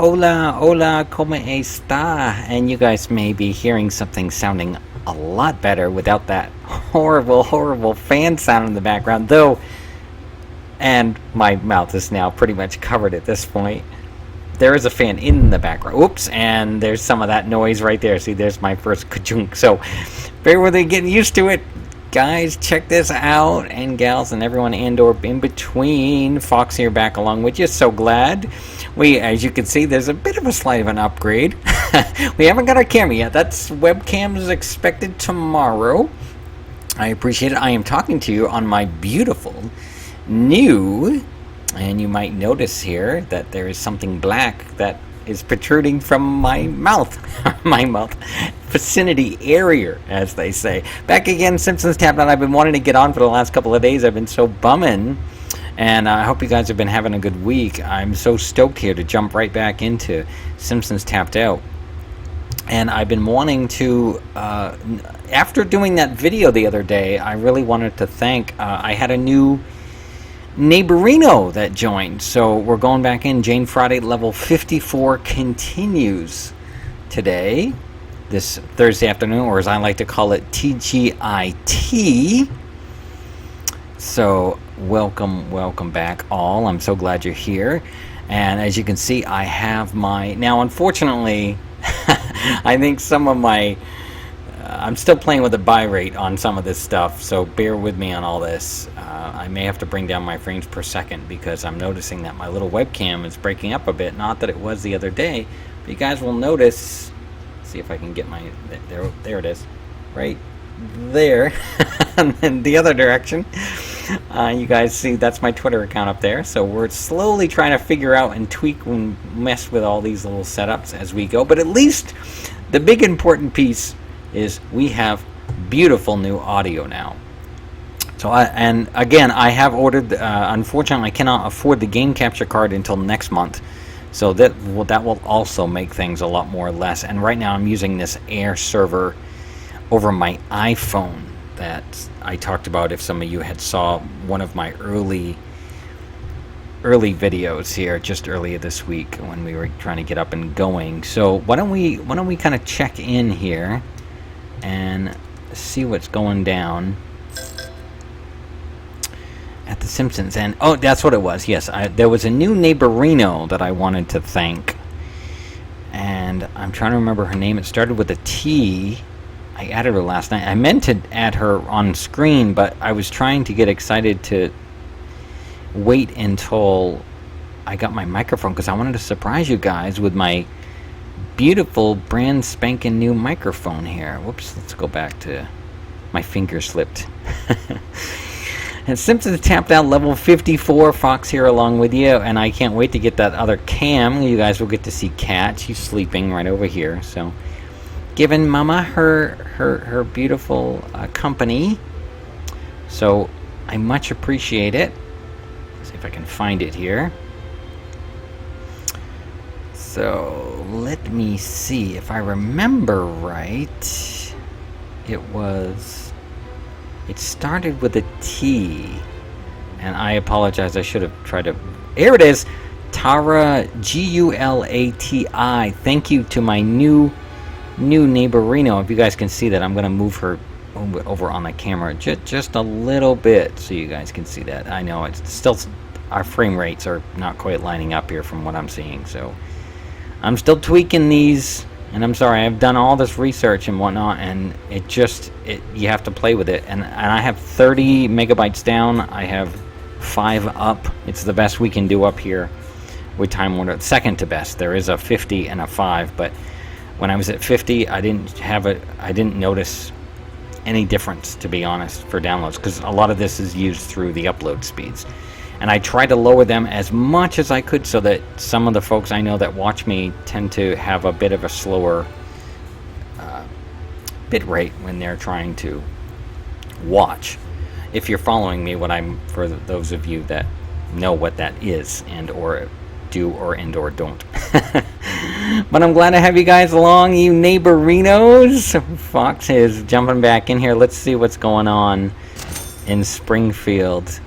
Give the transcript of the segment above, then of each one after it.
Hola, hola, ¿cómo está? And you guys may be hearing something sounding a lot better without that horrible, horrible fan sound in the background, though, and my mouth is now pretty much covered at this point. There is a fan in the background. Oops, and there's some of that noise right there. See, there's my first ka-chunk. So, bear with me, getting used to it. Guys, check this out, and gals, and everyone and/or in between. Fox here, back along with you. So glad. As you can see, there's a bit of a slight of an upgrade. We haven't got our camera yet. That's webcam is expected tomorrow. I appreciate it. I am talking to you on my beautiful new, and you might notice here that there is something black that is protruding from my mouth. My mouth vicinity area, as they say. Back again, Simpsons Tap Out. I've been wanting to get on for the last couple of days. I've been so bumming, and I hope you guys have been having a good week. I'm so stoked here to jump right back into Simpsons Tapped Out. And I've been wanting to, after doing that video the other day, I really wanted to thank, I had a new neighborino that joined. So we're going back in. Jane Friday level 54 continues today, this Thursday afternoon, or as I like to call it, TGIT. So welcome back all. I'm so glad you're here. And as you can see, I have my, now unfortunately, I think some of my, I'm still playing with the buy rate on some of this stuff, so bear with me on all this. I may have to bring down my frames per second because I'm noticing that my little webcam is breaking up a bit. Not that it was the other day, but you guys will notice. See if I can get my, there it is, right there, and then the other direction. You guys see that's my Twitter account up there. So we're slowly trying to figure out and tweak and mess with all these little setups as we go. But at least the big important piece is we have beautiful new audio now. So and again, I have ordered, unfortunately I cannot afford the game capture card until next month, so that will also make things a lot more or less. And right now I'm using this Air server over my iPhone that I talked about if some of you had saw one of my early videos here just earlier this week when we were trying to get up and going. So why don't we kind of check in here and see what's going down at the Simpsons. And oh, that's what it was. Yes, there was a new neighborino that I wanted to thank, and I'm trying to remember her name. It started with a T. I added her last night. I meant to add her on screen, but I was trying to get excited to wait until I got my microphone because I wanted to surprise you guys with my beautiful brand spanking new microphone here. Whoops, let's go back to my finger slipped. And Simpsons Tapped Out level 54, Fox here along with you, and I can't wait to get that other cam. You guys will get to see Kat. She's sleeping right over here, so giving Mama her beautiful company. So I much appreciate it. Let's see if I can find it here. So let me see if I remember right. It started with a T, and I apologize. I should have tried to. Here it is, Tara, Gulati. Thank you to my new neighborino. If you guys can see that, I'm going to move her over on the camera just a little bit so you guys can see that. I know it's still, our frame rates are not quite lining up here from what I'm seeing, so I'm still tweaking these, and I'm sorry, I've done all this research and whatnot, and you have to play with it. And I have 30 megabytes down. I have 5 up. It's the best we can do up here with Time Warner. Second to best. There is a 50 and a 5, but when I was at 50, I didn't notice any difference, to be honest, for downloads, because a lot of this is used through the upload speeds. And I tried to lower them as much as I could so that some of the folks I know that watch me tend to have a bit of a slower bit rate when they're trying to watch. If you're following me, for those of you that know what that is and or do or don't. But I'm glad to have you guys along, you neighborinos. Fox is jumping back in here. Let's see what's going on in Springfield.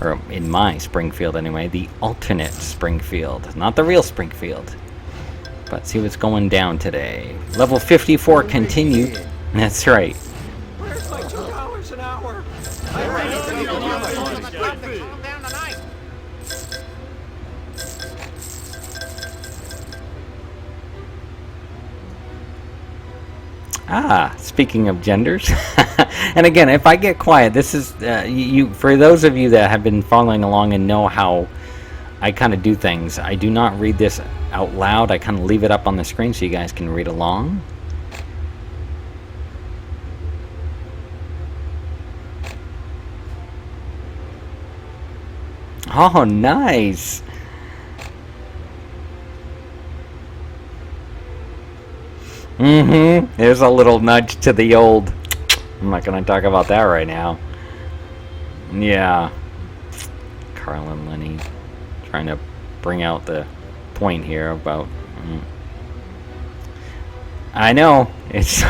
Or in my Springfield anyway, the alternate Springfield, not the real Springfield. But see what's going down today. Level 54 continued. That's right. Where's my $2 an hour? Calm down tonight. Ah, speaking of genders. And again, if I get quiet, this is for those of you that have been following along and know how I kind of do things. I do not read this out loud. I kind of leave it up on the screen so you guys can read along. Oh, nice. There's a little nudge to the old. I'm not going to talk about that right now. Yeah. Carl and Lenny trying to bring out the point here about. I know. It's.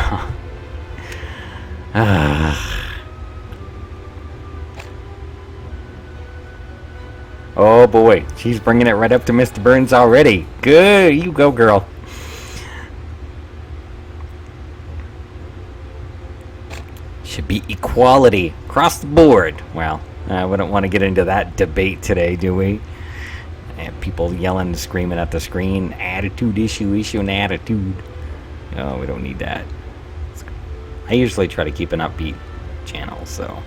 Oh boy. She's bringing it right up to Mr. Burns already. Good. You go, girl. Should be equality across the board. Well, we don't want to get into that debate today, do we? And people yelling and screaming at the screen. Attitude issue and attitude. No, we don't need that. I usually try to keep an upbeat channel, so.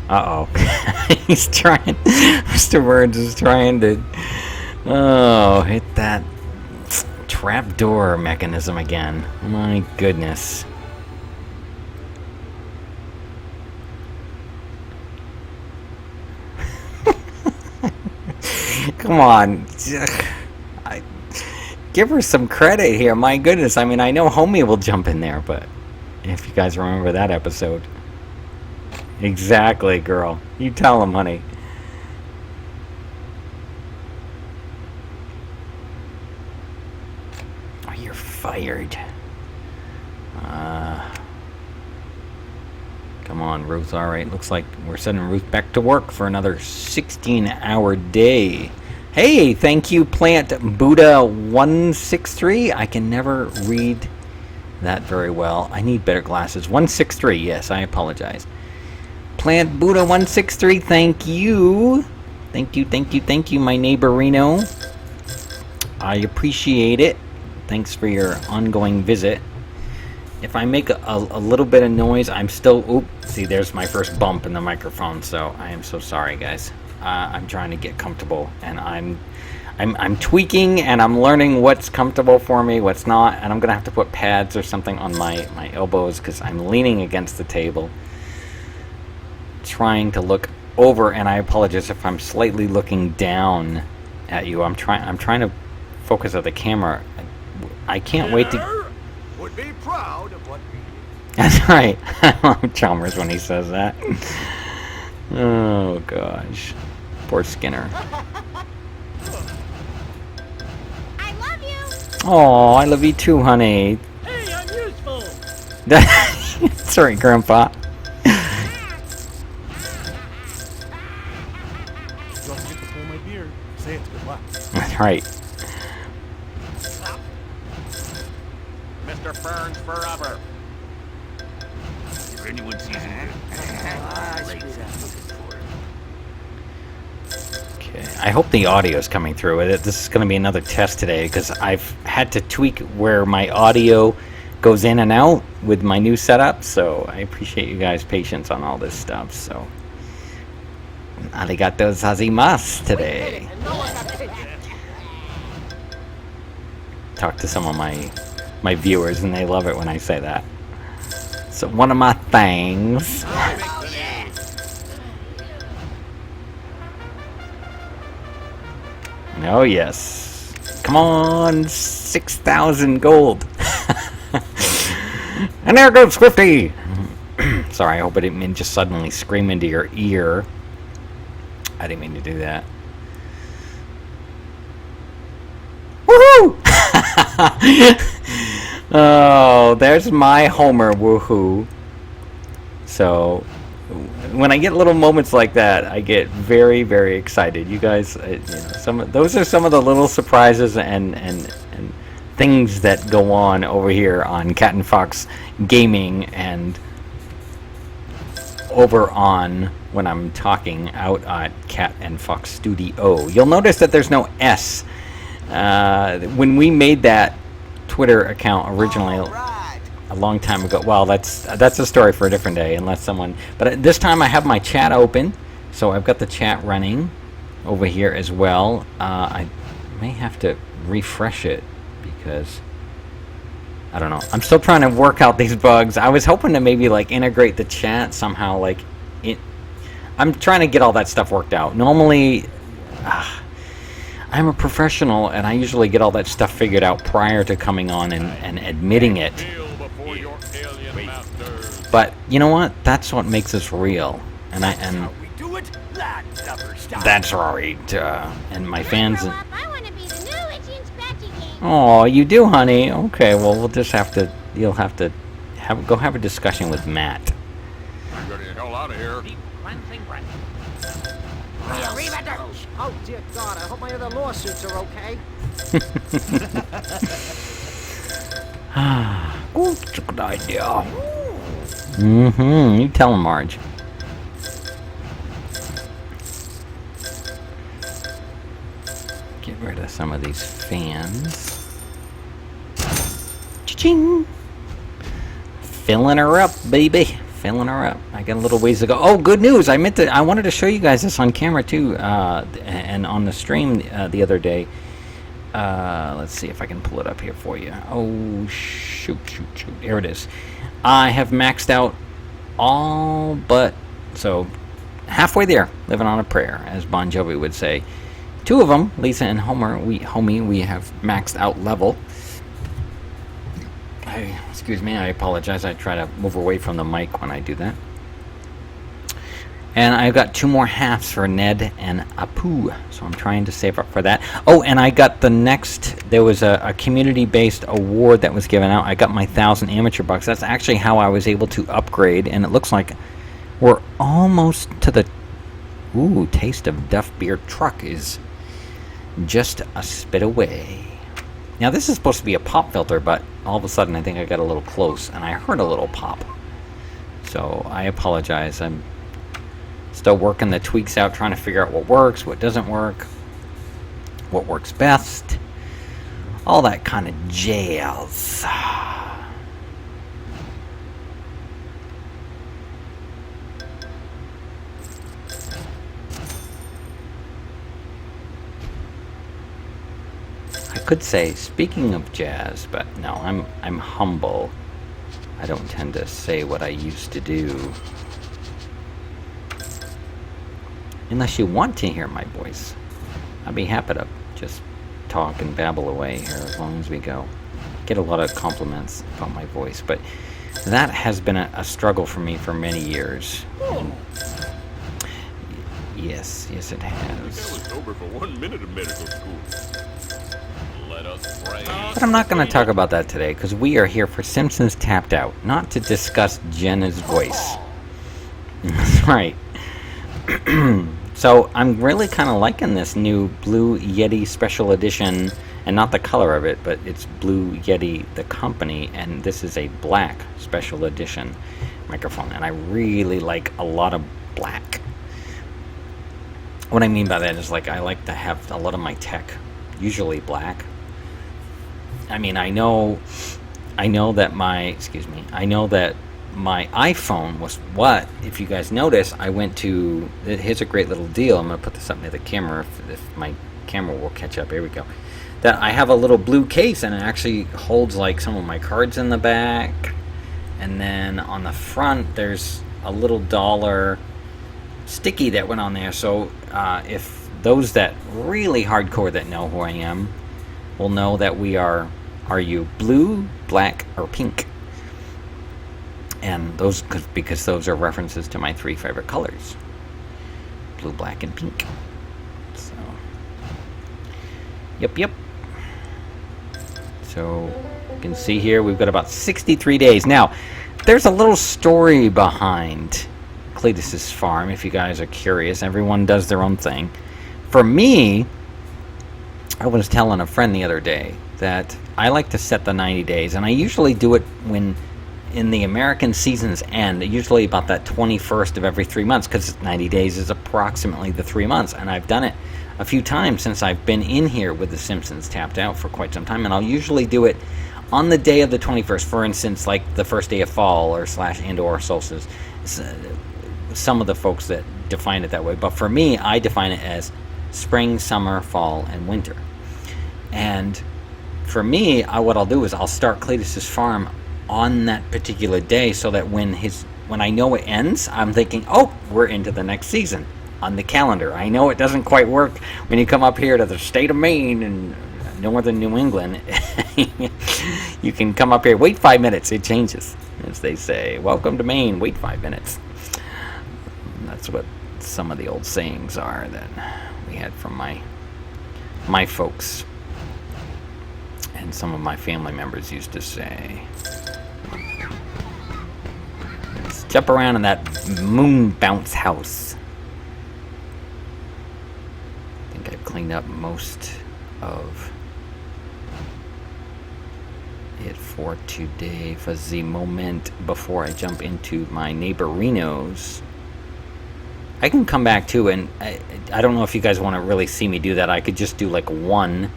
Uh-oh. He's trying. Mr. Burns is trying to hit that trapdoor mechanism again. My goodness. Come on. Give her some credit here. My goodness. I mean, I know Homie will jump in there, but if you guys remember that episode. Exactly, girl. You tell him, honey. Oh, you're fired. Come on, Ruth. All right, looks like we're sending Ruth back to work for another 16-hour day. Hey, thank you, Plant Buddha 163. I can never read that very well. I need better glasses. 163. Yes, I apologize. Plant Buddha 163, thank you. Thank you, my neighbor Reno. I appreciate it. Thanks for your ongoing visit. If I make a little bit of noise, I'm still... Oop, see, there's my first bump in the microphone, so I am so sorry, guys. I'm trying to get comfortable, and I'm tweaking, and I'm learning what's comfortable for me, what's not, and I'm going to have to put pads or something on my elbows, because I'm leaning against the table. Trying to look over, and I apologize if I'm slightly looking down at you. I'm trying to focus at the camera. I can't wait to. Would be proud of what we did. That's right. I love Chalmers when he says that. Oh gosh, poor Skinner. I love you. Oh, I love you too, honey. Hey, I'm useful. That's right, Grandpa. Don't forget to pull my beard. Say it's good luck. That's right. Mr. Burns forever. If anyone sees him, Okay, I hope the audio is coming through. This is going to be another test today because I've had to tweak where my audio goes in and out with my new setup. So I appreciate you guys' patience on all this stuff. So arigato gozaimasu today. Talk to some of my viewers and they love it when I say that. So one of my things. Oh yes. Come on, 6,000 gold. And there goes Swifty. Sorry, I hope I didn't mean just suddenly scream into your ear. I didn't mean to do that. Woohoo! Oh, there's my Homer woohoo. So, when I get little moments like that, I get very, very excited. You guys, those are some of the little surprises and things that go on over here on Cat and Fox Gaming and over on when I'm talking out at Cat and Fox Studio. You'll notice that there's no S. When we made that Twitter account originally a long time ago, well, that's a story for a different day, unless someone. But this time I have my chat open, so I've got the chat running over here as well. I may have to refresh it because I don't know. I'm still trying to work out these bugs. I was hoping to maybe like integrate the chat somehow. Like, I'm trying to get all that stuff worked out. Normally, I'm a professional, and I usually get all that stuff figured out prior to coming on and admitting it. But you know what? That's what makes us real. And we do it. That never stops. that's right. And my fans. When I grow up, I want to be the new Itchy and Scratchy Gang. Oh, you do, honey. Okay, well, we'll just have to. You'll have to go have a discussion with Matt. I'm getting the hell out of here. Deep cleansing breath. Oh, dear God, I hope my other lawsuits are okay. That's a good idea. Mm-hmm. You tell him, Marge. Get rid of some of these fans. Cha-ching! Filling her up, baby. Filling her up. I got a little ways to go. Oh, good news! I wanted to show you guys this on camera too, and on the stream the other day. Let's see if I can pull it up here for you. Oh, shoot. There it is. I have maxed out all but, so, halfway there, living on a prayer, as Bon Jovi would say. Two of them, Lisa and Homer, we have maxed out level. Excuse me, I apologize. I try to move away from the mic when I do that. And I've got 2 more halves for Ned and Apu, so I'm trying to save up for that. Oh, and I got the next, there was a community-based award that was given out. I got my 1,000 amateur bucks. That's actually how I was able to upgrade, and it looks like we're almost to the, taste of Duff Beer truck is just a spit away. Now, this is supposed to be a pop filter, but all of a sudden I think I got a little close, and I heard a little pop. So I apologize. I'm still working the tweaks out, trying to figure out what works, what doesn't work, what works best, all that kind of jazz. I could say, speaking of jazz, but no, I'm humble. I don't tend to say what I used to do. Unless you want to hear my voice, I'd be happy to just talk and babble away here as long as we go. Get a lot of compliments about my voice, but that has been a struggle for me for many years. And yes, it has. I was sober for 1 minute of medical school. Let us pray. But I'm not going to talk about that today, because we are here for Simpsons Tapped Out, not to discuss Jenna's voice. That's right. So I'm really kind of liking this new Blue Yeti Special Edition, and not the color of it, but it's Blue Yeti, the company, and this is a black Special Edition microphone, and I really like a lot of black. What I mean by that is, like, I like to have a lot of my tech usually black. I mean, I know that my iPhone was what? If you guys notice, I went to, here's a great little deal. I'm going to put this up near the camera if my camera will catch up. Here we go. That I have a little blue case, and it actually holds like some of my cards in the back. And then on the front, there's a little dollar sticky that went on there. So if those that really hardcore that know who I am will know that we are you blue, black, or pink? And those, because those are references to my 3 favorite colors: blue, black, and pink. So, yep. So, you can see here we've got about 63 days. Now, there's a little story behind Cletus's farm, if you guys are curious. Everyone does their own thing. For me, I was telling a friend the other day that I like to set the 90 days, and I usually do it when in the American season's end, usually about that 21st of every 3 months, because 90 days is approximately the 3 months, and I've done it a few times since I've been in here with the Simpsons tapped out for quite some time, and I'll usually do it on the day of the 21st, for instance, like the first day of fall or /and/or solstice. Some of the folks that define it that way, but for me, I define it as spring, summer, fall, and winter. And for me, what I'll do is I'll start Cletus's farm on that particular day, so that when I know it ends, I'm thinking, oh, we're into the next season on the calendar. I know it doesn't quite work when you come up here to the state of Maine and northern New England. You can come up here, wait 5 minutes, it changes, as they say. Welcome to Maine, wait 5 minutes. That's what some of the old sayings are that we had from my folks, and some of my family members used to say. Let's jump around in that moon bounce house. I think I've cleaned up most of it for today. For the moment, before I jump into my neighborinos, I can come back to, and I don't know if you guys want to really see me do that. I could just do like one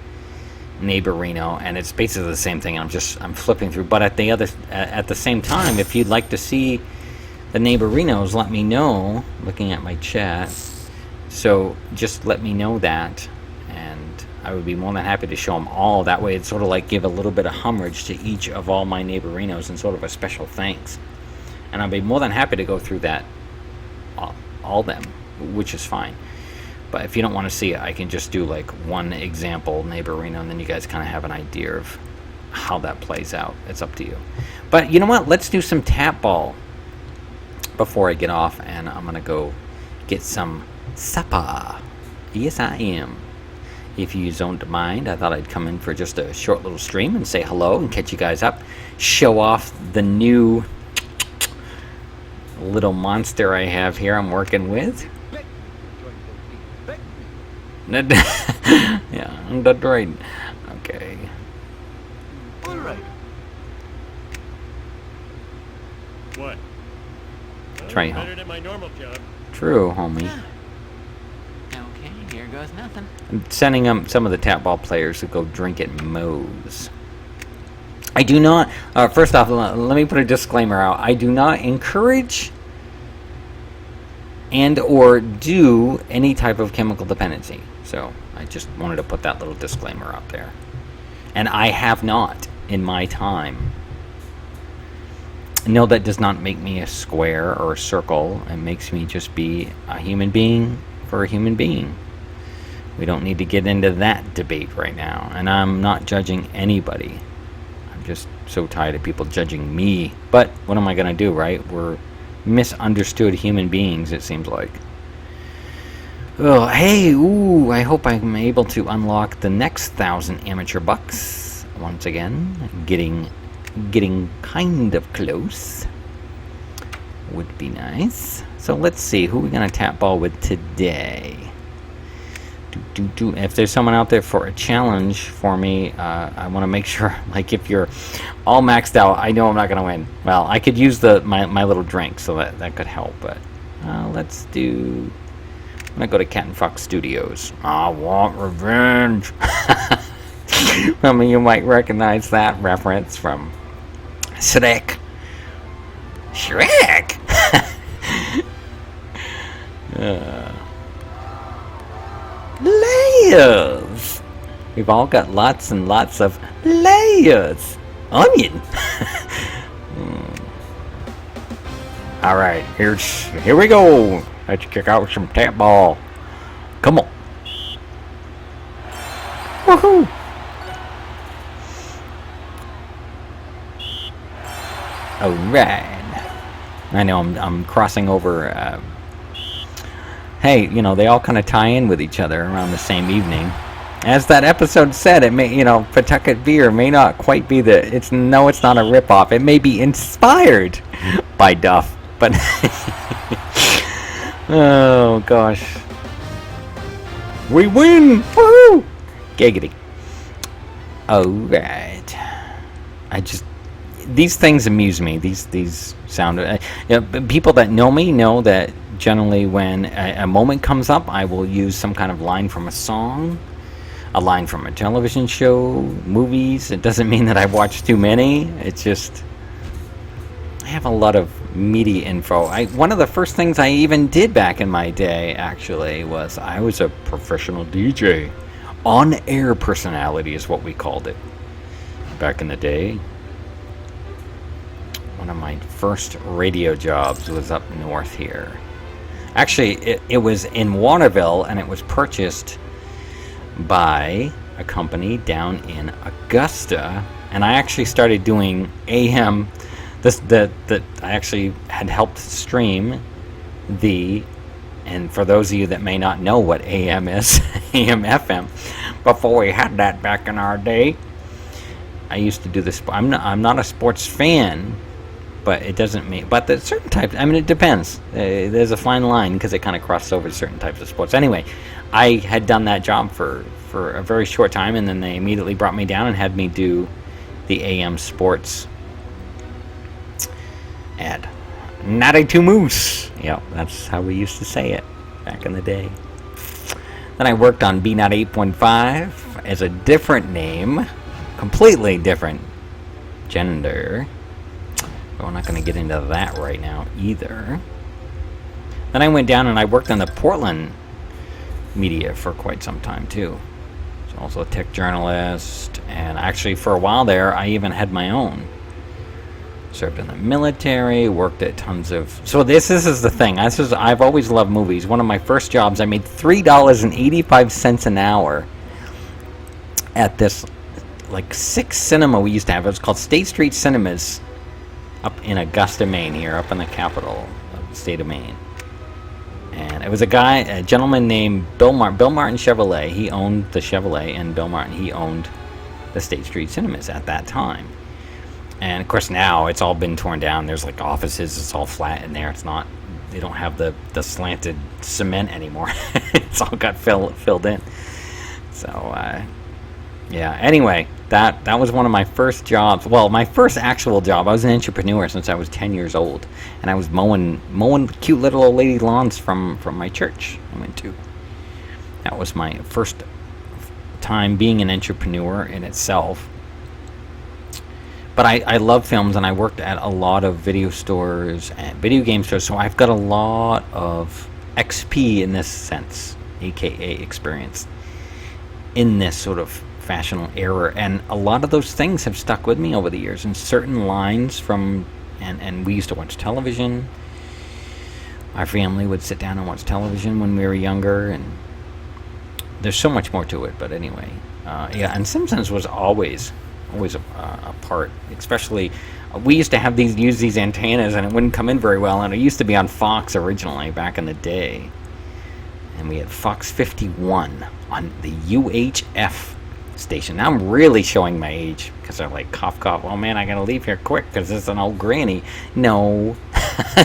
neighborino, and it's basically the same thing. I'm flipping through, but at the same time, if you'd like to see the neighborinos, let me know. Looking at my chat, so just let me know that, and I would be more than happy to show them all. That way, it's sort of like give a little bit of homage to each of all my neighborinos and sort of a special thanks. And I'd be more than happy to go through that, all them, which is fine. But if you don't want to see it, I can just do like one example neighborino, and then you guys kind of have an idea of how that plays out. It's up to you. But you know what? Let's do some tap ball before I get off, and I'm going to go get some supper. Yes, I am. If you don't mind, I thought I'd come in for just a short little stream and say hello and catch you guys up. Show off the new little monster I have here I'm working with. Yeah, that's right. Okay. All right. What? Try better than my normal job. True, homie. Okay, here goes nothing. I'm sending them some of the tap ball players to go drink at Moe's. I do not. First off, let me put a disclaimer out. I do not encourage and or do any type of chemical dependency. So I just wanted to put that little disclaimer out there. And I have not in my time. No, that does not make me a square or a circle. It makes me just be a human being for a human being. We don't need to get into that debate right now. And I'm not judging anybody. I'm just so tired of people judging me. But what am I going to do, right? We're misunderstood human beings, it seems like. Oh, hey, ooh, I hope I'm able to unlock the next 1,000 amateur bucks. Once again, getting kind of close. Would be nice. So let's see, who are we going to tap ball with today? If there's someone out there for a challenge for me, I want to make sure, like, if you're all maxed out, I know I'm not going to win. Well, I could use my little drink, so that could help, but let's do... I'm going to go to Cat and Fox Studios. I want revenge. I mean, you might recognize that reference from Shrek. Shrek! Layers! We've all got lots and lots of layers. Onion! Alright, here we go. Let's kick out some tap ball. Come on. Woohoo! Alright. I know I'm crossing over. Hey, you know, they all kind of tie in with each other around the same evening. As that episode said, it may, you know, Pawtucket beer may not quite be it's not a ripoff. It may be inspired by Duff, but Oh gosh. We win! Woo! Giggity. Alright. These things amuse me. These sound... people that know me know that generally when a moment comes up, I will use some kind of line from a song, a line from a television show, movies. It doesn't mean that I've watched too many. It's just... I have a lot of media info. One of the first things I even did back in my day, actually, was I was a professional DJ. On-air personality is what we called it back in the day. One of my first radio jobs was up north here. Actually, it was in Waterville, and it was purchased by a company down in Augusta. And I actually started doing AM. That I actually had helped stream and for those of you that may not know what AM is, AM FM, before we had that back in our day, I used to do this. I'm not a sports fan, but it doesn't mean. But there's certain types. I mean, it depends. There's a fine line because it kind of crosses over to certain types of sports. Anyway, I had done that job for a very short time, and then they immediately brought me down and had me do the AM sports ad. 92 Moose. Yep, that's how we used to say it back in the day. Then I worked on B98.5 as a different name, completely different gender. But we're not going to get into that right now either. Then I went down and I worked on the Portland media for quite some time too. So also a tech journalist, and actually for a while there I even had my own. Served in the military, worked at tons of... So this is the thing. I've always loved movies. One of my first jobs, I made $3.85 an hour at this, like, 6 cinema we used to have. It was called State Street Cinemas up in Augusta, Maine, here, up in the capital of the state of Maine. And it was a gentleman named Bill Martin Chevrolet. He owned the Chevrolet, and Bill Martin, he owned the State Street Cinemas at that time. And of course now it's all been torn down. There's like offices, it's all flat in there. It's not, they don't have the slanted cement anymore. It's all got filled in. So yeah, anyway, that was one of my first jobs. Well, my first actual job. I was an entrepreneur since I was 10 years old, and I was mowing cute little old lady lawns from my church I went to. That was my first time being an entrepreneur in itself. But I love films, and I worked at a lot of video stores and video game stores, so I've got a lot of XP in this sense, aka experience, in this sort of fashion era. And a lot of those things have stuck with me over the years, and certain lines from, and we used to watch television. Our family would sit down and watch television when we were younger, and there's so much more to it, but anyway. Yeah, and Simpsons was always a part, especially we used to have use these antennas, and it wouldn't come in very well, and it used to be on Fox originally back in the day, and we had Fox 51 on the UHF station. Now I'm really showing my age because they're like, cough cough, oh man, I gotta leave here quick because it's an old granny. No.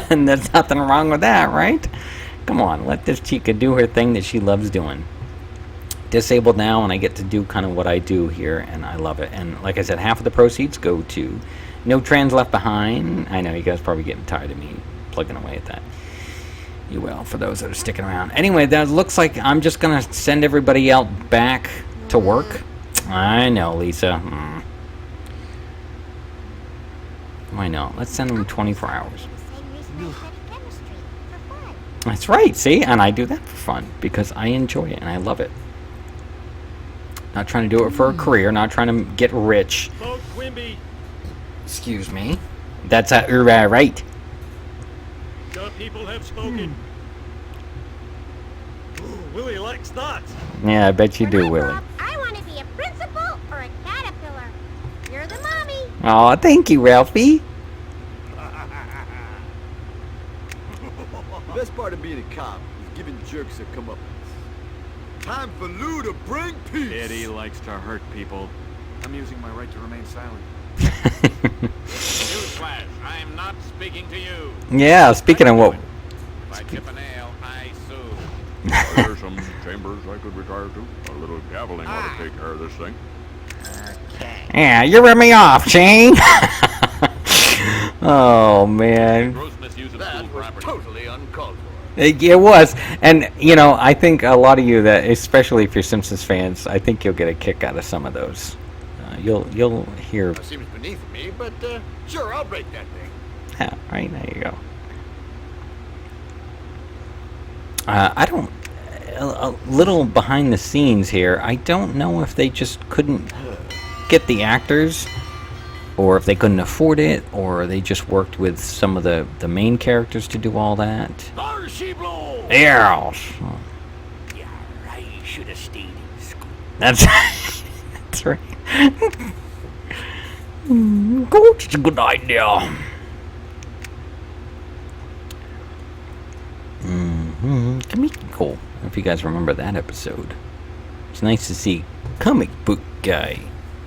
And there's nothing wrong with that, right? Come on, let this chica do her thing that she loves doing. Disabled now, and I get to do kind of what I do here, and I love it. And like I said, half of the proceeds go to No Trans Left Behind. I know you guys are probably getting tired of me plugging away at that. You will, for those that are sticking around. Anyway, that looks like I'm just gonna send everybody out back to work. I know, Lisa. Why not? Let's send them 24 hours. That's right, see? And I do that for fun because I enjoy it and I love it. Not trying to do it for a career, not trying to get rich. Excuse me. That's right. The people have spoken. Ooh, Willie likes that. Yeah, I bet you do, Willie. I want to be a principal or a caterpillar. You're the mommy. Oh, thank you, Ralphie. The best part of being a cop is giving jerks a comeuppance. Time for Lou to bring peace. Eddie likes to hurt people. I'm using my right to remain silent. Newsflash, I'm not speaking to you. Yeah, speaking of what... If I chip a nail, I There's some chambers I could retire to. A little gaveling ought to take care of this thing. Okay. Yeah, you ripped me off, Shane. Oh man. Gross misuse of school That was property. totally uncalled for. It was, and you know, I think a lot of you that, especially if you're Simpsons fans, I think you'll get a kick out of some of those. You'll hear. It seems beneath me, but sure, I'll break that thing. Yeah, right, there you go. I don't. A little behind the scenes here. I don't know if they just couldn't get the actors, or if they couldn't afford it, or they just worked with some of the main characters to do all that. There she blows! Yeah, Yeah, right. You should have stayed in school. that's that's right. Coach, it's a good idea. Cool. If you guys remember that episode, it's nice to see comic book guy,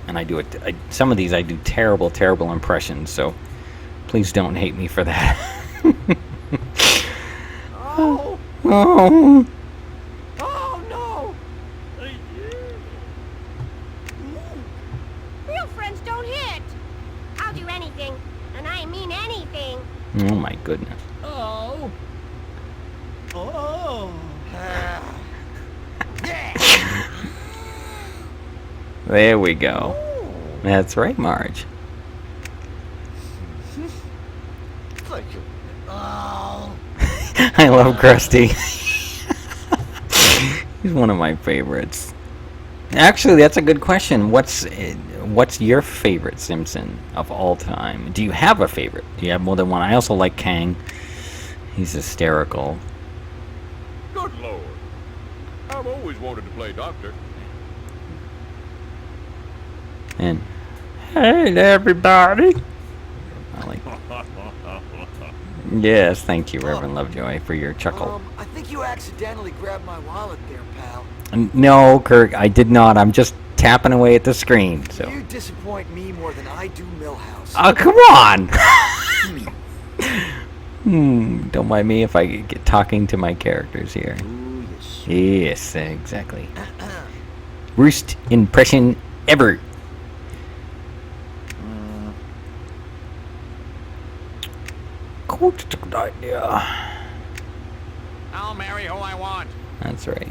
and I do it. Some of these I do terrible impressions, so please don't hate me for that. Oh! Oh, Oh, no! Real friends don't hit. I'll do anything, and I mean anything. oh my goodness. Oh! Oh! There we go. That's right, Marge. Thank you. Oh! I love Krusty. He's one of my favorites. Actually, that's a good question. What's your favorite Simpson of all time? Do you have a favorite? Do you have more than one? I also like Kang. He's hysterical. Good Lord. I've always wanted to play doctor. And hey, everybody. I like. Yes, thank you, Reverend Lovejoy, for your chuckle. I think you accidentally grabbed my wallet there, pal. No, Kirk, I did not. I'm just tapping away at the screen. So. You disappoint me more than I do Millhouse. Oh, come on! Don't mind me if I get talking to my characters here. Ooh, yes. Yes, exactly. Worst impression ever. Coach, it's a good idea. I'll marry who I want. That's right.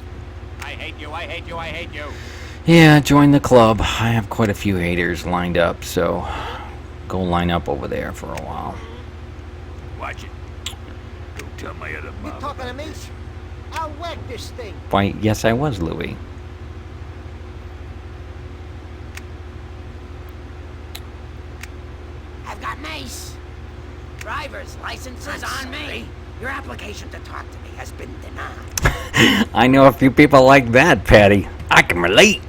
I hate you, I hate you, I hate you. Yeah, join the club. I have quite a few haters lined up, so go line up over there for a while. Watch it. Don't tell my other You mom. talking to me? I'll whack this thing. Why, yes, I was, Louie. I've got mace. Driver's license is on me. Your application to talk to me has been denied. I know a few people like that, Patty. I can relate.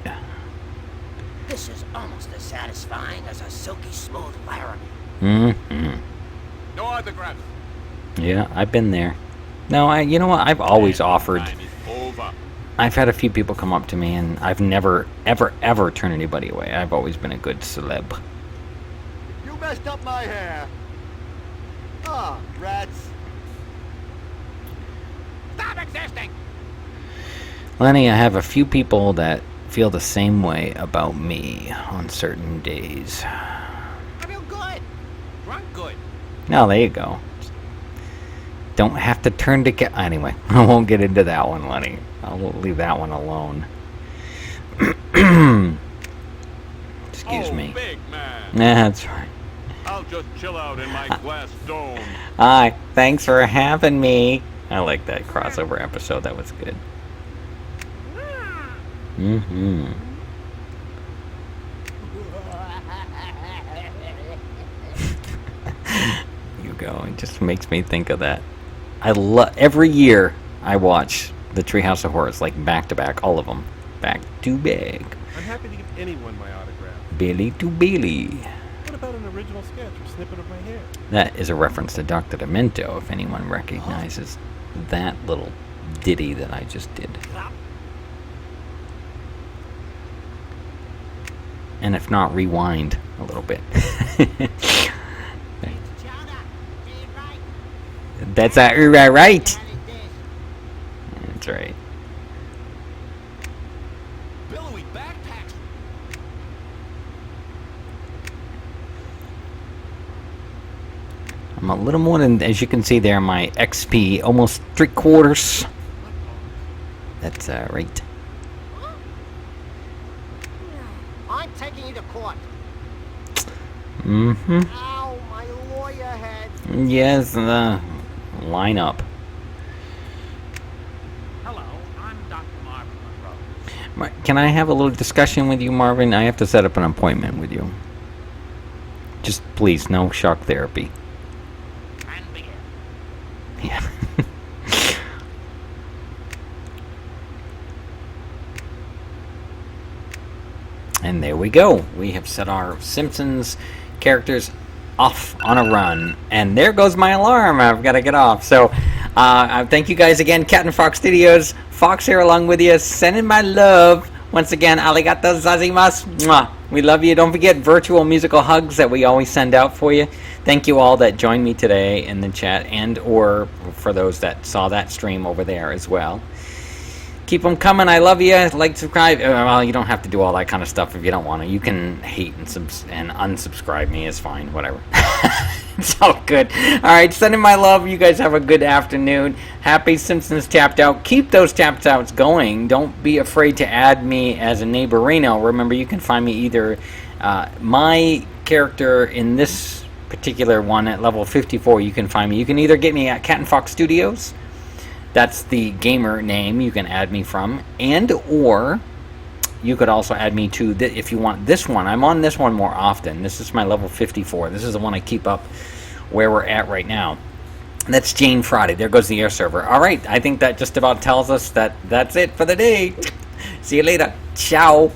This is almost as satisfying as a silky smooth Laramie. Mm-hmm. No autographs. Yeah, I've been there. No, you know what? I've always offered. Time is over. I've had a few people come up to me, and I've never, ever turned anybody away. I've always been a good celeb. You messed up my hair. Ah, rats. Stop existing! Lenny, I have a few people that feel the same way about me on certain days. I feel good. Drunk good. Now, there you go. Don't have to turn to anyway, I won't get into that one, Lenny. I'll leave that one alone. Excuse me. Big man. That's right. I'll just chill out in my glass dome. Hi, thanks for having me. I like that crossover episode. That was good. Mm-hmm. You go. It just makes me think of that. I love every year I watch the Treehouse of Horrors, like back to back, all of them, back to back. I'm happy to give anyone my autograph. Billy to Billy. What about an original sketch or snippet of my hair? That is a reference to Dr. Demento, if anyone recognizes that little ditty that I just did. And if not, rewind a little bit. That's right. That's right. I'm a little more than, as you can see there, my XP, almost 3/4. That's right. I'm taking you to court. Mm-hmm. Ow, my lawyer head. Yes, line up. Hello, I'm Dr. Marvin Monroe. Can I have a little discussion with you, Marvin? I have to set up an appointment with you. Just please, no shock therapy. And begin. Yeah. And there we go. We have set our Simpsons characters off on a run. And there goes my alarm. I've got to get off. So, thank you guys again. Cat and Fox Studios. Fox here along with you. Sending my love. Once again, arigato gozaimasu. Mwah. We love you. Don't forget virtual musical hugs that we always send out for you. Thank you all that joined me today in the chat, and or for those that saw that stream over there as well. Keep them coming. I love you. Like, subscribe. Well, you don't have to do all that kind of stuff if you don't want to. You can hate and unsubscribe me. It's fine. Whatever. It's all good. All right. Sending my love. You guys have a good afternoon. Happy Simpsons Tapped Out. Keep those tapped outs going. Don't be afraid to add me as a neighborino. Remember, you can find me either my character in this particular one at level 54. You can find me. You can either get me at Cat and Fox Studios. That's the gamer name you can add me from, and or you could also add me to if you want this one. I'm on this one more often. This is my level 54. This is the one I keep up where we're at right now. That's Jane Friday. There goes the air server. All right, I think that just about tells us that that's it for the day. See you later. Ciao.